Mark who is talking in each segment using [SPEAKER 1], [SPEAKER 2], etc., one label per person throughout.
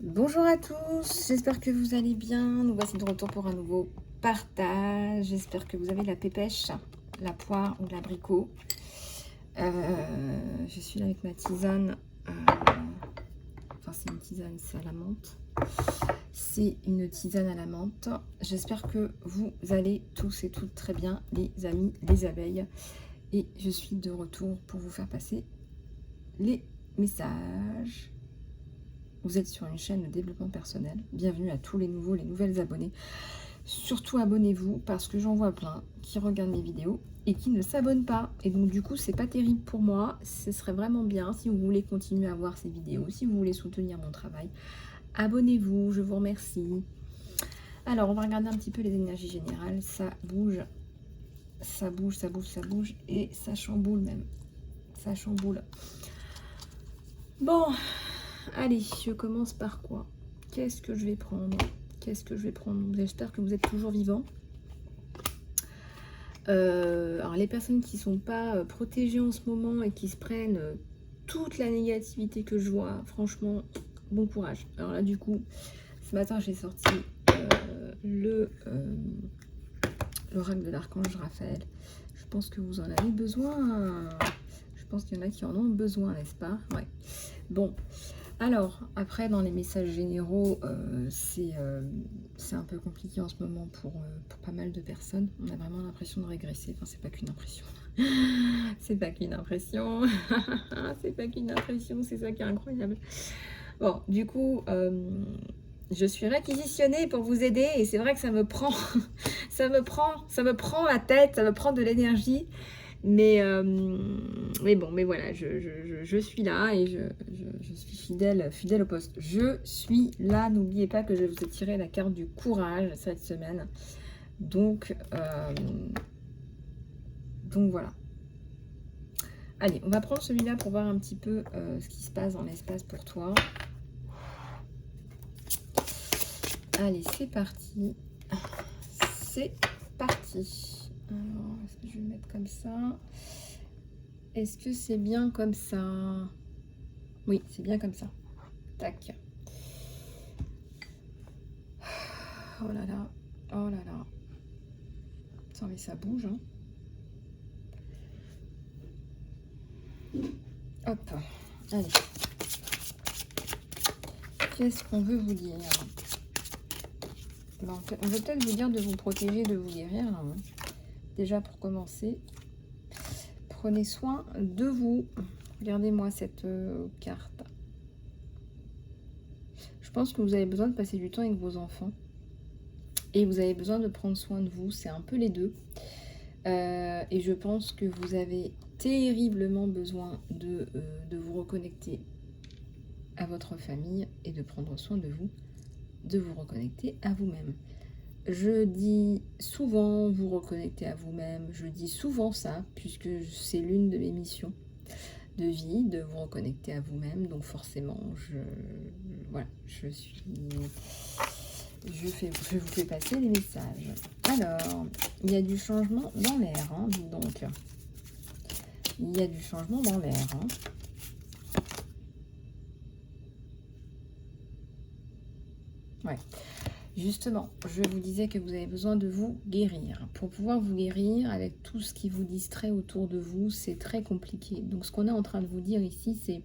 [SPEAKER 1] Bonjour à tous, j'espère que vous allez bien. Nous voici de retour pour un nouveau partage. J'espère que vous avez la pépèche, la poire ou l'abricot. Je suis là avec ma tisane. Enfin, c'est une tisane, c'est à la menthe. C'est une tisane à la menthe. J'espère que vous allez tous et toutes très bien, les amis, les abeilles. Et je suis de retour pour vous faire passer les messages. Vous êtes sur une chaîne de développement personnel. Bienvenue à tous les nouveaux, les nouvelles abonnés. Surtout abonnez-vous parce que j'en vois plein qui regardent mes vidéos et qui ne s'abonnent pas. Et donc du coup, c'est pas terrible pour moi. Ce serait vraiment bien si vous voulez continuer à voir ces vidéos, si vous voulez soutenir mon travail. Abonnez-vous, je vous remercie. Alors, on va regarder un petit peu les énergies générales. Ça bouge, ça bouge, ça bouge, ça bouge et ça chamboule même. Ça chamboule. Bon, allez, je commence par quoi? Qu'est-ce que je vais prendre? Qu'est-ce que je vais prendre? J'espère que vous êtes toujours vivants. Alors les personnes qui ne sont pas protégées en ce moment et qui se prennent toute la négativité que je vois, franchement, bon courage. Alors là, du coup, ce matin, j'ai sorti l'oracle de l'archange Raphaël. Je pense que vous en avez besoin. Je pense qu'il y en a qui en ont besoin, n'est-ce pas? Ouais. Bon. Alors, après, dans les messages généraux, c'est un peu compliqué en ce moment pour pas mal de personnes. On a vraiment l'impression de régresser. Enfin, c'est pas qu'une impression. C'est pas qu'une impression. C'est pas qu'une impression, c'est ça qui est incroyable. Bon, du coup, je suis réquisitionnée pour vous aider et c'est vrai que ça me prend, ça me prend la tête, ça me prend de l'énergie. Mais bon, mais voilà, je suis là et je suis fidèle au poste. Je suis là, n'oubliez pas que je vous ai tiré la carte du courage cette semaine. Donc voilà. Allez, on va prendre celui-là pour voir un petit peu ce qui se passe dans l'espace pour toi. Allez, c'est parti. C'est parti. Alors, est-ce que je vais le mettre comme ça? Est-ce que c'est bien comme ça? Oui, c'est bien comme ça. Tac. Oh là là. Oh là là. Attends, mais ça bouge, hein. Hop. Allez. Qu'est-ce qu'on veut vous dire? Ben, on veut peut-être vous dire de vous protéger, de vous guérir. Là, hein. Déjà, pour commencer, prenez soin de vous. Regardez-moi cette carte. Je pense que vous avez besoin de passer du temps avec vos enfants. Et vous avez besoin de prendre soin de vous. C'est un peu les deux. Et je pense que vous avez terriblement besoin de vous reconnecter à votre famille et de prendre soin de vous reconnecter à vous-même. Je dis souvent vous reconnecter à vous-même, je dis souvent ça, puisque c'est l'une de mes missions de vie, de vous reconnecter à vous-même, donc forcément, voilà, je vous fais passer les messages. Alors, il y a du changement dans l'air, hein, dites donc. Il y a du changement dans l'air, hein. Ouais. Justement, je vous disais que vous avez besoin de vous guérir. Pour pouvoir vous guérir, avec tout ce qui vous distrait autour de vous, c'est très compliqué. Donc, ce qu'on est en train de vous dire ici, c'est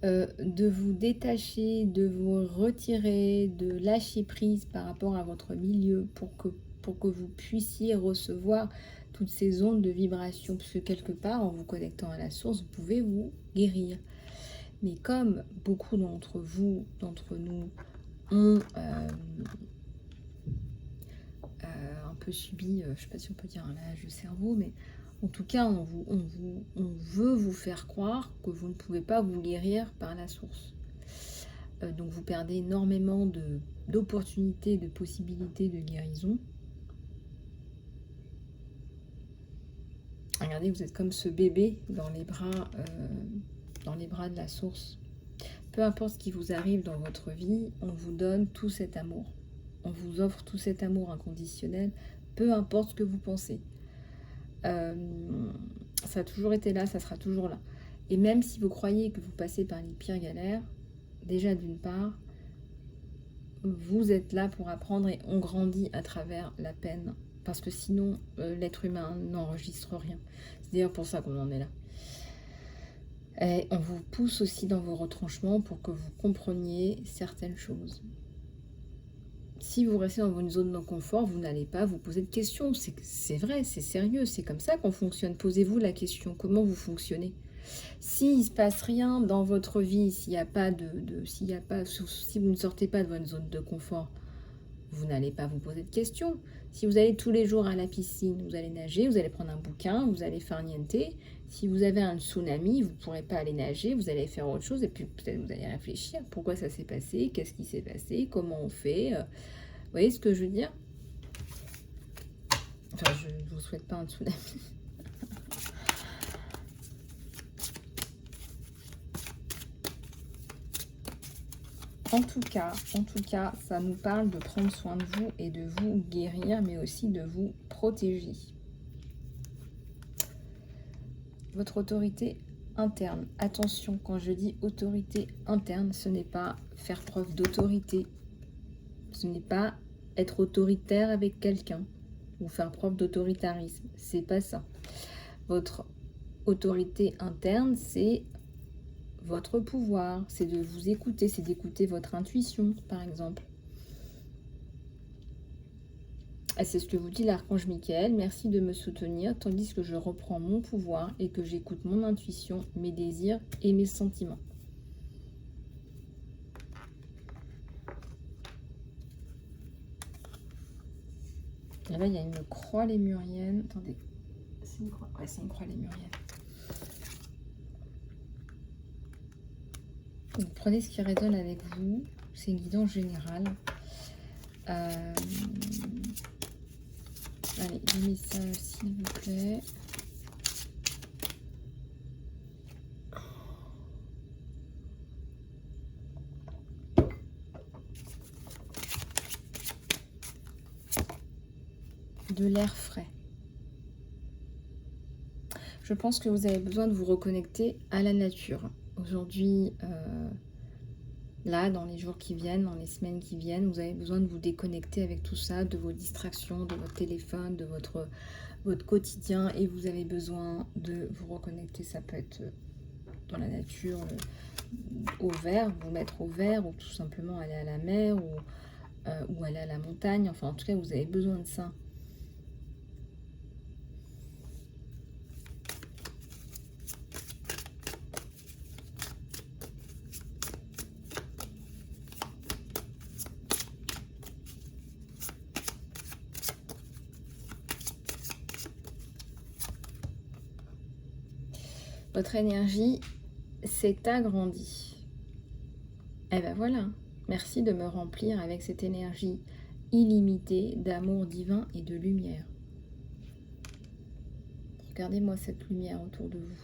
[SPEAKER 1] de vous détacher, de vous retirer, de lâcher prise par rapport à votre milieu pour que vous puissiez recevoir toutes ces ondes de vibration. Puisque quelque part, en vous connectant à la source, vous pouvez vous guérir. Mais comme beaucoup d'entre vous, d'entre nous, ont un peu subi, je ne sais pas si on peut dire un lavage de cerveau, mais en tout cas, on veut vous faire croire que vous ne pouvez pas vous guérir par la source. Donc vous perdez énormément d'opportunités, de possibilités de guérison. Regardez, vous êtes comme ce bébé dans les bras de la source. Peu importe ce qui vous arrive dans votre vie, on vous donne tout cet amour. On vous offre tout cet amour inconditionnel, peu importe ce que vous pensez. Ça a toujours été là, ça sera toujours là. Et même si vous croyez que vous passez par les pires galères, Déjà d'une part, vous êtes là pour apprendre et on grandit à travers la peine. Parce que sinon, l'être humain n'enregistre rien. C'est d'ailleurs pour ça qu'on en est là. Et on vous pousse aussi dans vos retranchements pour que vous compreniez certaines choses. Si vous restez dans une zone de confort, vous n'allez pas vous poser de questions. C'est vrai, c'est sérieux, c'est comme ça qu'on fonctionne. Posez-vous la question, comment vous fonctionnez? S'il ne se passe rien dans votre vie, si vous ne sortez pas de votre zone de confort, vous n'allez pas vous poser de questions. Si vous allez tous les jours à la piscine, vous allez nager, vous allez prendre un bouquin, vous allez faire niente. Si vous avez un tsunami, vous ne pourrez pas aller nager, vous allez faire autre chose et puis peut-être vous allez réfléchir. Pourquoi ça s'est passé? Qu'est-ce qui s'est passé? Comment on fait? Vous voyez ce que je veux dire? Enfin, je ne vous souhaite pas un tsunami. En tout cas, ça nous parle de prendre soin de vous et de vous guérir, mais aussi de vous protéger. Votre autorité interne. Attention, quand je dis autorité interne, ce n'est pas faire preuve d'autorité. Ce n'est pas être autoritaire avec quelqu'un ou faire preuve d'autoritarisme. C'est pas ça. Votre autorité interne, c'est votre pouvoir, c'est de vous écouter, c'est d'écouter votre intuition, par exemple. C'est ce que vous dit l'archange Michael. Merci de me soutenir, tandis que je reprends mon pouvoir et que j'écoute mon intuition, mes désirs et mes sentiments. Et là, il y a une croix lémurienne. Attendez, c'est une croix. Ouais, c'est une croix lémurienne. Vous prenez ce qui résonne avec vous. C'est une guidance générale. Allez, des messages, s'il vous plaît. De l'air frais. Je pense que vous avez besoin de vous reconnecter à la nature. Aujourd'hui, là, dans les jours qui viennent, dans les semaines qui viennent, vous avez besoin de vous déconnecter avec tout ça, de vos distractions, de votre téléphone, de votre quotidien, et vous avez besoin de vous reconnecter. Ça peut être dans la nature, au vert, vous mettre au vert, ou tout simplement aller à la mer, ou aller à la montagne. Enfin, en tout cas, vous avez besoin de ça. Votre énergie s'est agrandie. Et ben voilà, merci de me remplir avec cette énergie illimitée d'amour divin et de lumière. Regardez-moi cette lumière autour de vous.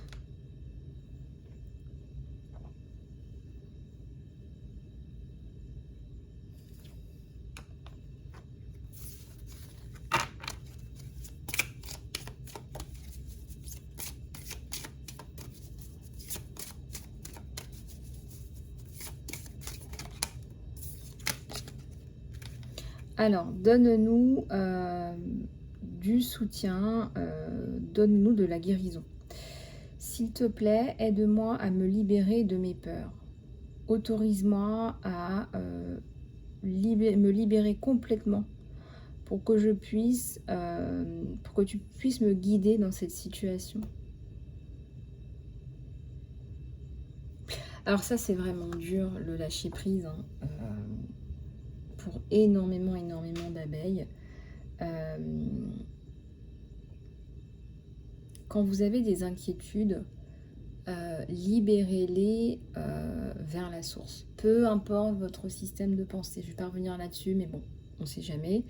[SPEAKER 1] Alors, donne-nous du soutien, donne-nous de la guérison. S'il te plaît, aide-moi à me libérer de mes peurs. Autorise-moi à me libérer complètement pour que tu puisses me guider dans cette situation. Alors ça, c'est vraiment dur, le lâcher prise, hein, pour énormément d'abeilles. Quand vous avez des inquiétudes, libérez-les vers la source. Peu importe votre système de pensée. Je ne vais pas revenir là-dessus, mais bon, on ne sait jamais.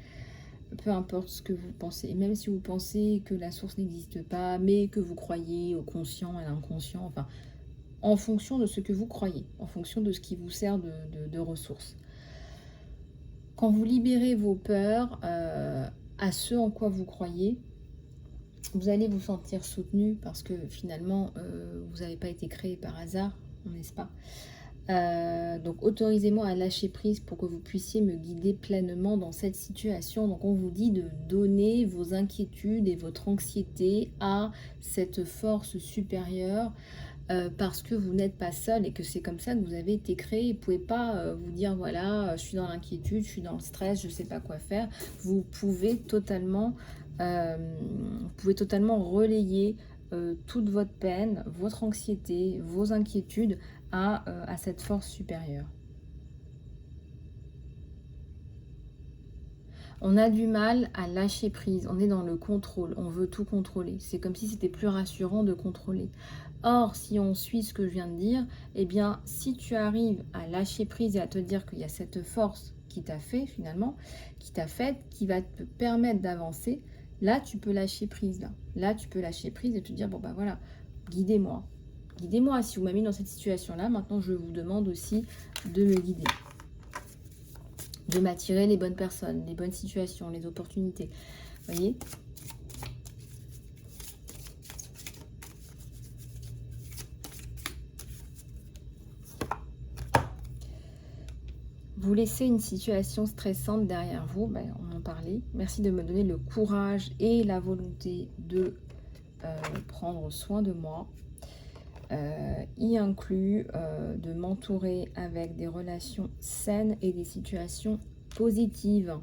[SPEAKER 1] Peu importe ce que vous pensez. Et même si vous pensez que la source n'existe pas, mais que vous croyez au conscient, à l'inconscient, enfin, en fonction de ce que vous croyez, en fonction de ce qui vous sert de ressource. Quand vous libérez vos peurs à ce en quoi vous croyez, vous allez vous sentir soutenu parce que finalement, vous n'avez pas été créé par hasard, n'est-ce pas? Donc autorisez-moi à lâcher prise pour que vous puissiez me guider pleinement dans cette situation. Donc on vous dit de donner vos inquiétudes et votre anxiété à cette force supérieure, parce que vous n'êtes pas seul et que c'est comme ça que vous avez été créé. Vous ne pouvez pas vous dire voilà, je suis dans l'inquiétude, je suis dans le stress, je ne sais pas quoi faire. Vous pouvez totalement relayer toute votre peine, votre anxiété, vos inquiétudes à cette force supérieure. On a du mal à lâcher prise, on est dans le contrôle, on veut tout contrôler. C'est comme si c'était plus rassurant de contrôler. Or, si on suit ce que je viens de dire, eh bien, si tu arrives à lâcher prise et à te dire qu'il y a cette force qui t'a fait finalement, qui va te permettre d'avancer, là, tu peux lâcher prise. Là, tu peux lâcher prise et te dire, bon, bah voilà, guidez-moi. Guidez-moi, si vous m'avez mis dans cette situation-là, maintenant je vous demande aussi de me guider. De m'attirer les bonnes personnes, les bonnes situations, les opportunités. Vous voyez ? Vous laissez une situation stressante derrière vous, ben, on en parlait. Merci de me donner le courage et la volonté de prendre soin de moi. Y inclut de m'entourer avec des relations saines et des situations positives.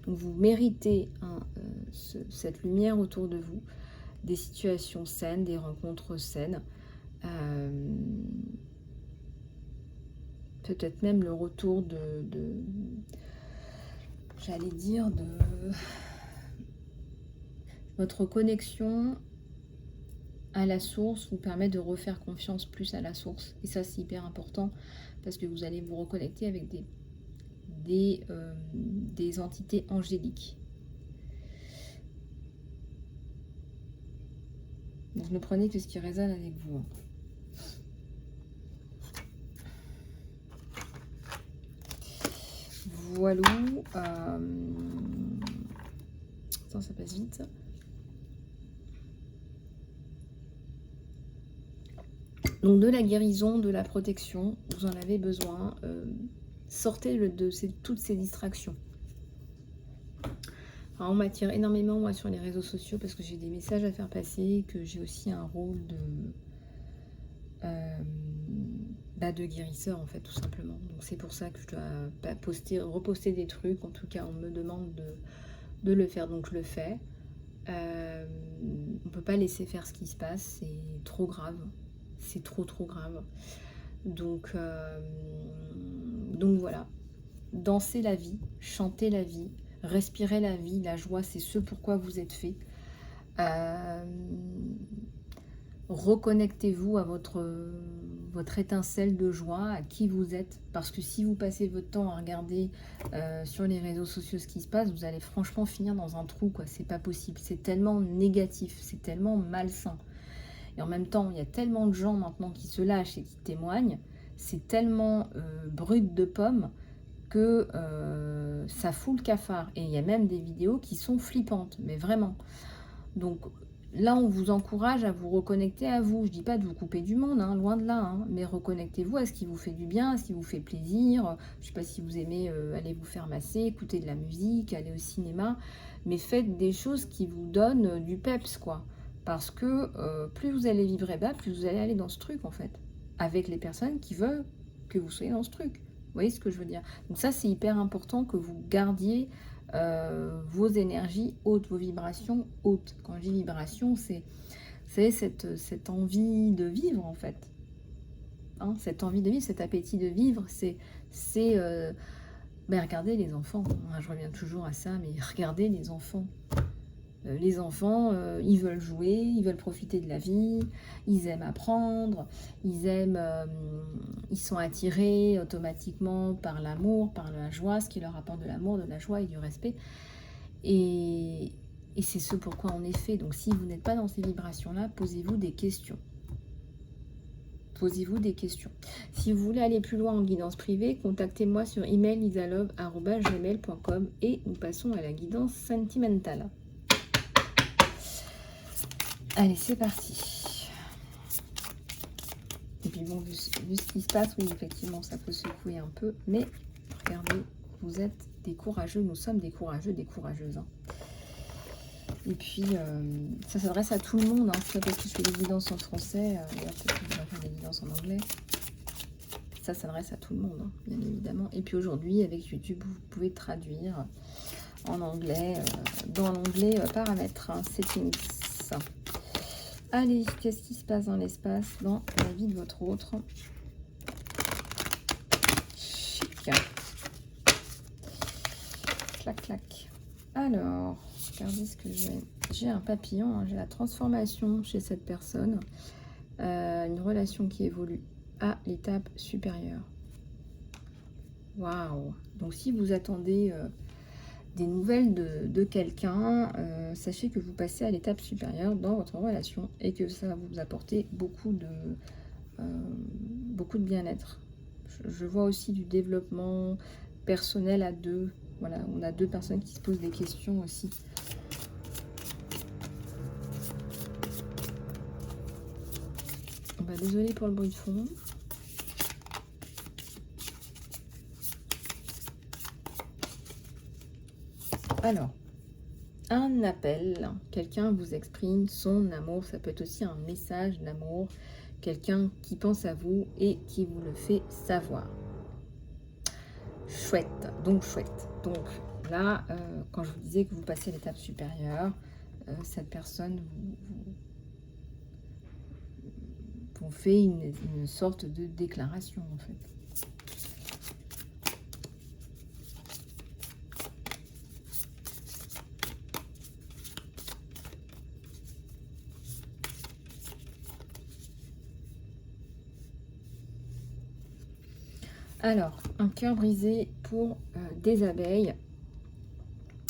[SPEAKER 1] Donc vous méritez cette lumière autour de vous, des situations saines, des rencontres saines, peut-être même le retour j'allais dire, de votre connexion à la source vous permet de refaire confiance plus à la source. Et ça, c'est hyper important parce que vous allez vous reconnecter avec des entités angéliques. Donc ne prenez que ce qui résonne avec vous. Voilà. Ça passe vite. Donc de la guérison, de la protection, vous en avez besoin. Sortez de toutes ces distractions. Alors, on m'attire énormément moi sur les réseaux sociaux parce que j'ai des messages à faire passer, que j'ai aussi un rôle de guérisseur en fait, tout simplement. Donc c'est pour ça que je dois reposter des trucs. En tout cas, on me demande de le faire, donc je le fais. On peut pas laisser faire ce qui se passe, c'est trop grave. C'est trop grave. Donc voilà. Dansez la vie, chantez la vie, respirez la vie, la joie, c'est ce pourquoi vous êtes fait. Reconnectez-vous à votre étincelle de joie, à qui vous êtes. Parce que si vous passez votre temps à regarder sur les réseaux sociaux ce qui se passe, vous allez franchement finir dans un trou, quoi. C'est pas possible. C'est tellement négatif, c'est tellement malsain. Et en même temps, il y a tellement de gens maintenant qui se lâchent et qui témoignent. C'est tellement brut de pomme que ça fout le cafard. Et il y a même des vidéos qui sont flippantes, mais vraiment. Donc là, on vous encourage à vous reconnecter à vous. Je dis pas de vous couper du monde, hein, loin de là, hein, mais reconnectez-vous à ce qui vous fait du bien, à ce qui vous fait plaisir. Je sais pas si vous aimez aller vous faire masser, écouter de la musique, aller au cinéma, mais faites des choses qui vous donnent du peps, quoi. Parce que plus vous allez vibrer bas, plus vous allez aller dans ce truc, en fait. Avec les personnes qui veulent que vous soyez dans ce truc. Vous voyez ce que je veux dire? Donc ça, c'est hyper important que vous gardiez vos énergies hautes, vos vibrations hautes. Quand je dis vibration, c'est cette envie de vivre, en fait. Hein, cette envie de vivre, cet appétit de vivre, regardez les enfants. Je reviens toujours à ça, mais regardez les enfants. Les enfants, ils veulent jouer, ils veulent profiter de la vie, ils aiment apprendre, ils sont attirés automatiquement par l'amour, par la joie, ce qui leur apporte de l'amour, de la joie et du respect. Et c'est ce pourquoi on est fait. Donc si vous n'êtes pas dans ces vibrations-là, posez-vous des questions. Posez-vous des questions. Si vous voulez aller plus loin en guidance privée, contactez-moi sur email.lisalove@gmail.com et nous passons à la guidance sentimentale. Allez, c'est parti. Et puis puis bon, vu ce qui se passe, oui, effectivement, ça peut secouer un peu. Mais regardez, vous êtes des courageux. Nous sommes des courageux, des courageuses. Hein. Et puis, ça s'adresse à tout le monde. Hein. C'est pas parce que je fais des guidances en français. D'ailleurs, peut-être que je vais faire des guidances en anglais. Ça s'adresse à tout le monde, hein, bien évidemment. Et puis aujourd'hui, avec YouTube, vous pouvez traduire en anglais, dans l'onglet paramètres, hein, settings. Allez, qu'est-ce qui se passe dans l'espace, dans la vie de votre autre? Chic. Clac, clac. Alors, regardez ce que j'ai. J'ai un papillon, hein, j'ai la transformation chez cette personne. Une relation qui évolue à l'étape supérieure. Waouh! Donc, si vous attendez des nouvelles de quelqu'un, sachez que vous passez à l'étape supérieure dans votre relation et que ça va vous apporter beaucoup de bien-être. Je vois aussi du développement personnel à deux. Voilà, on a deux personnes qui se posent des questions aussi. Bah, désolée pour le bruit de fond. Alors, un appel, quelqu'un vous exprime son amour, ça peut être aussi un message d'amour, quelqu'un qui pense à vous et qui vous le fait savoir. Chouette, donc chouette. Donc là, quand je vous disais que vous passez à l'étape supérieure, cette personne vous fait une sorte de déclaration en fait. Alors, un cœur brisé pour des abeilles.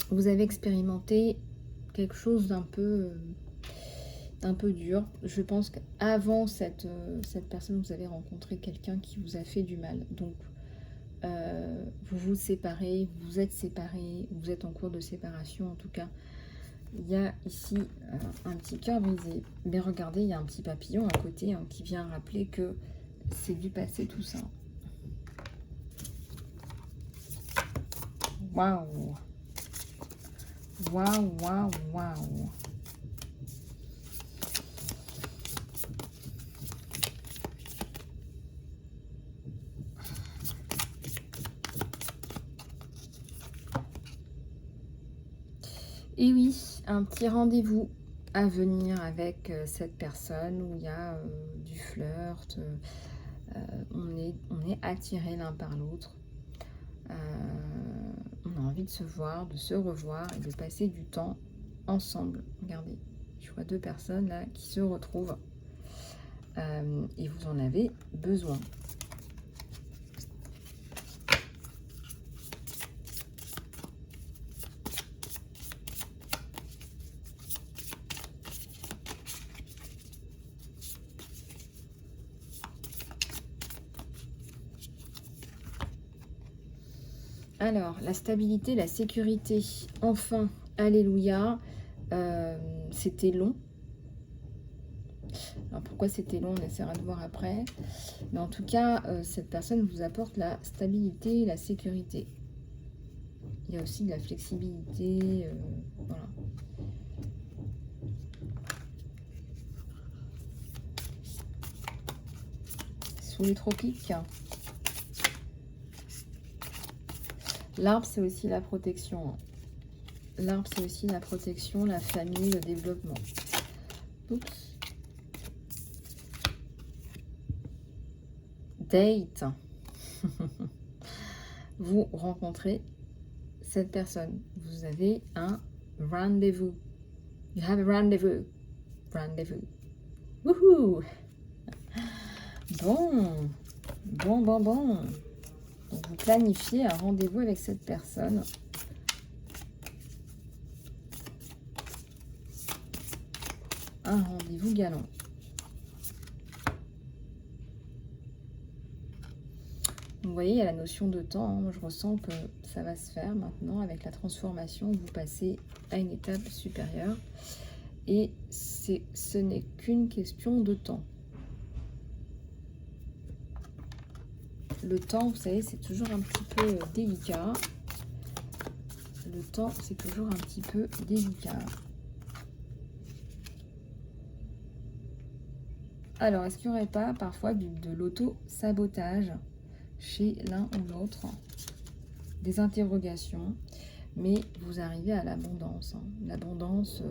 [SPEAKER 1] Vous avez expérimenté quelque chose d'un peu dur. Je pense qu'avant cette personne, vous avez rencontré quelqu'un qui vous a fait du mal. Donc, vous vous séparez, vous êtes séparés, vous êtes en cours de séparation en tout cas. Il y a ici un petit cœur brisé. Mais regardez, il y a un petit papillon à côté hein, qui vient rappeler que c'est du passé tout ça. Waouh! Waouh, waouh, waouh! Et oui, un petit rendez-vous à venir avec cette personne où il y a du flirt, on est attirés l'un par l'autre. On a envie de se voir, de se revoir et de passer du temps ensemble. Regardez, je vois deux personnes là qui se retrouvent et vous en avez besoin. Alors, la stabilité, la sécurité, enfin, alléluia, c'était long. Alors, pourquoi c'était long, on essaiera de voir après. Mais en tout cas, cette personne vous apporte la stabilité et la sécurité. Il y a aussi de la flexibilité, voilà. Sous les tropiques. L'arbre, c'est aussi la protection. L'arbre, c'est aussi la protection, la famille, le développement. Oups. Date. Vous rencontrez cette personne. Vous avez un rendez-vous. You have a rendezvous. Rendez-vous. Wouhou! Bon. Bon, bon, bon. Donc, vous planifiez un rendez-vous avec cette personne. Un rendez-vous galant. Vous voyez, il y a la notion de temps. Hein. Moi, je ressens que ça va se faire maintenant avec la transformation. Vous passez à une étape supérieure. Et ce n'est qu'une question de temps. le temps, vous savez, c'est toujours un petit peu délicat. Le temps, c'est toujours un petit peu délicat. Alors, est-ce qu'il n'y aurait pas parfois de l'auto-sabotage chez l'un ou l'autre? Des interrogations, mais vous arrivez à l'abondance. L'abondance,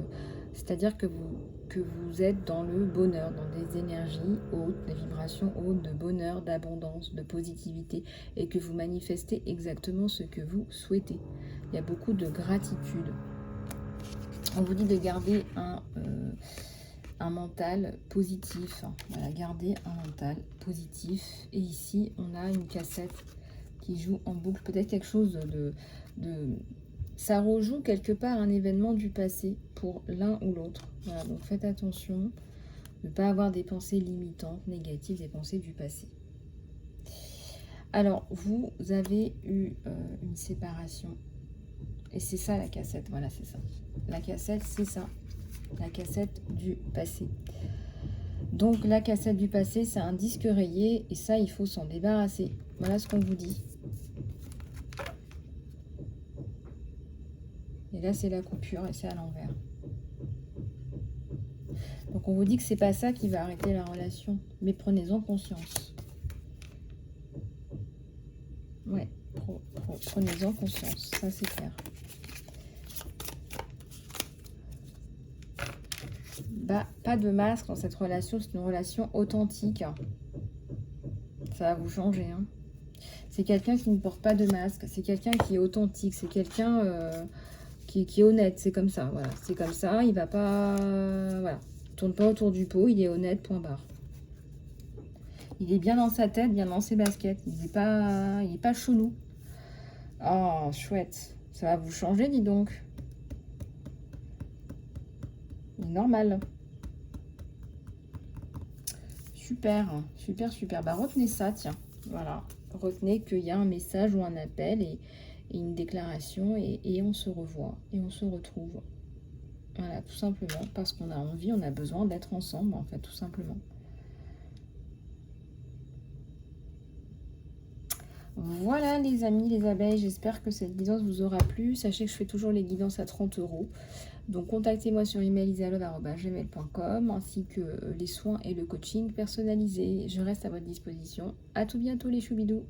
[SPEAKER 1] c'est-à-dire que vous êtes dans le bonheur, dans des énergies hautes, des vibrations hautes de bonheur, d'abondance, de positivité, et que vous manifestez exactement ce que vous souhaitez. Il y a beaucoup de gratitude. On vous dit de garder un mental positif. Voilà, garder un mental positif. Et ici, on a une cassette qui joue en boucle. Peut-être quelque chose ça rejoue quelque part un événement du passé pour l'un ou l'autre. Voilà, donc faites attention de ne pas avoir des pensées limitantes, négatives, des pensées du passé. Alors, vous avez eu une séparation. Et c'est ça la cassette, voilà, c'est ça. La cassette, c'est ça. La cassette du passé. Donc, la cassette du passé, c'est un disque rayé. Et ça, il faut s'en débarrasser. Voilà ce qu'on vous dit. Et là, c'est la coupure et c'est à l'envers. Donc, on vous dit que c'est pas ça qui va arrêter la relation. Mais prenez-en conscience. Ouais, prenez-en conscience. Ça, c'est clair. Bah, pas de masque dans cette relation. C'est une relation authentique. Ça va vous changer. Hein. C'est quelqu'un qui ne porte pas de masque. C'est quelqu'un qui est authentique. C'est quelqu'un... qui est honnête, c'est comme ça, voilà, c'est comme ça, il va pas, voilà, il tourne pas autour du pot, il est honnête, point barre. Il est bien dans sa tête, bien dans ses baskets, il est pas chelou. Oh, chouette, ça va vous changer, dis donc. Il est normal. Super, super, super, bah retenez ça, tiens, voilà, retenez qu'il y a un message ou un appel et une déclaration et on se revoit et on se retrouve. Voilà, tout simplement, parce qu'on a envie, on a besoin d'être ensemble, en fait, tout simplement. Voilà les amis, les abeilles, j'espère que cette guidance vous aura plu. Sachez que je fais toujours les guidances à 30 €. Donc contactez-moi sur email@isalove@gmail.com ainsi que les soins et le coaching personnalisé. Je reste à votre disposition. À tout bientôt les choubidous.